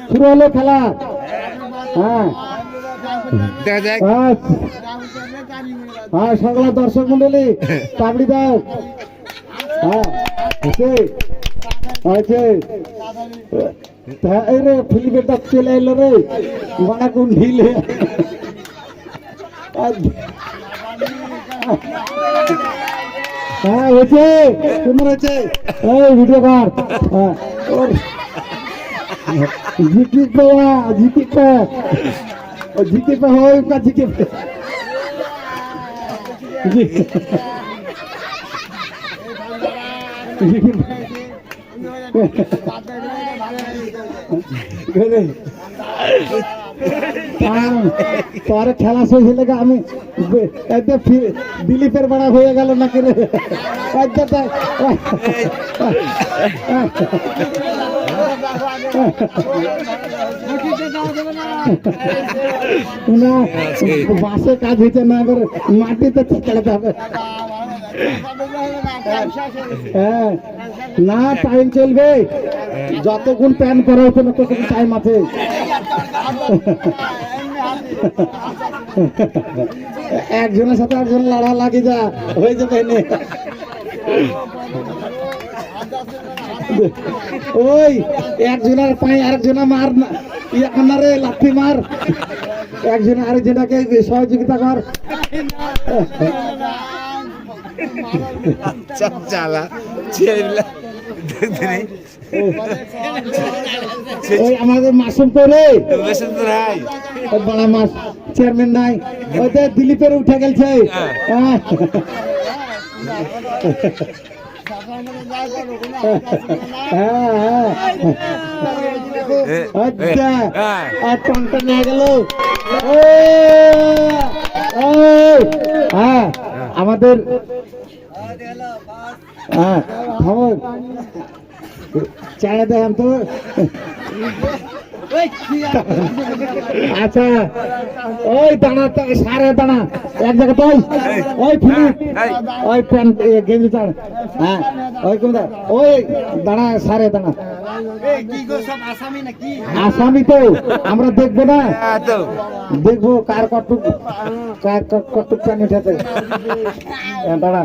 শুরু হলো খেলা। হ্যাঁ হ্যাঁ সকল দর্শক মন্ডলী চাবড়ি দাও। হ্যাঁ রে ফিলিপের ডাক চলে এলো রে বানা কোন ঢিলে। হ্যাঁ হয়েছে সুন্দর হয়েছে। এই ভিডিও কর। হ্যাঁ ওর জিকি পাওয়া জিকি পা জিকে पे हो का जिके पे তোর খেলা শেষ হয়ে গেলে আমি দিলীপের বড়া হয়ে গেল নাকি রে। বাসে কাজ হয়েছে না, এবার মাটিতে চালাতে হবে। হ্যাঁ না টাইম চলবে, যতক্ষণ প্যান করা হচ্ছে না ততক্ষণ টাইম আছে। একজনের সাথে একজন লড়া লাগে যা হয়ে যাবে। ওই একজনের পায়ে আরেকজনা মার না রে, লাথি মার, একজনে আরেকজনাকে সহযোগিতা কর। ওই আমাদের মাসুম তো রে বড় মাস চেয়ারম্যান নাই, ওইটা দিলীপের উঠে গেছে। আচ্ছা নিয়ে গেল আমাদের। চাড়া দেখান তো। আচ্ছা ওই দাঁড়া সারে দাঁড়া এক জায়গা তো। ওই ফিলিপ ওই প্যান্ট গেঞ্জি চাড়। হ্যাঁ ওই কোনটা ওই দাঁড়া সারে দাঁড়া। আসামি তো আমরা দেখবো না, দেখবো কার কটুক কটুক প্যান উঠেছে। দাঁড়া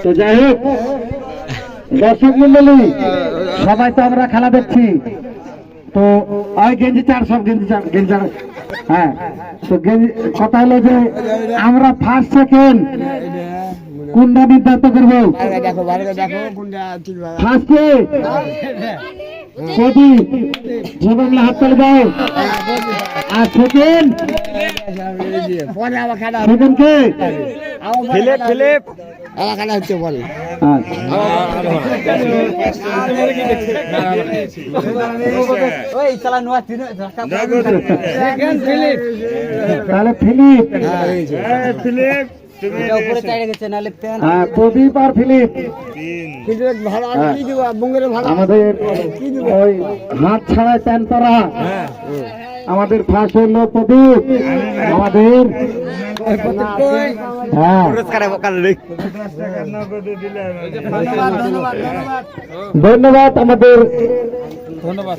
তো যাই হোক দর্শক মন্ডলী সবাই তো আমরা খেলা দেখছি তো। ওই গেঞ্জি চার সব গেঞ্জি চার গেঞ্জি চার। হ্যাঁ তো কথা হলো যে আমরা ফার্স্ট সেকেন্ড কোনটা নির্ধারিত করবো। ফার্স্টে প্রদীপ জীবন হাত তুলে দাও। আর সেকেন্ড কে ফিলিপ ফিলিপ খেলা হচ্ছে বল। তাহলে ফিলিপ ফিলিপ প্রদীপ আর ফিলিপ আমাদের ওই হাত ছাড়াই প্যান করা। আমাদের ফার্স্ট হলো প্রদীপ। আমাদের ধন্যবাদ আমাদের ধন্যবাদ।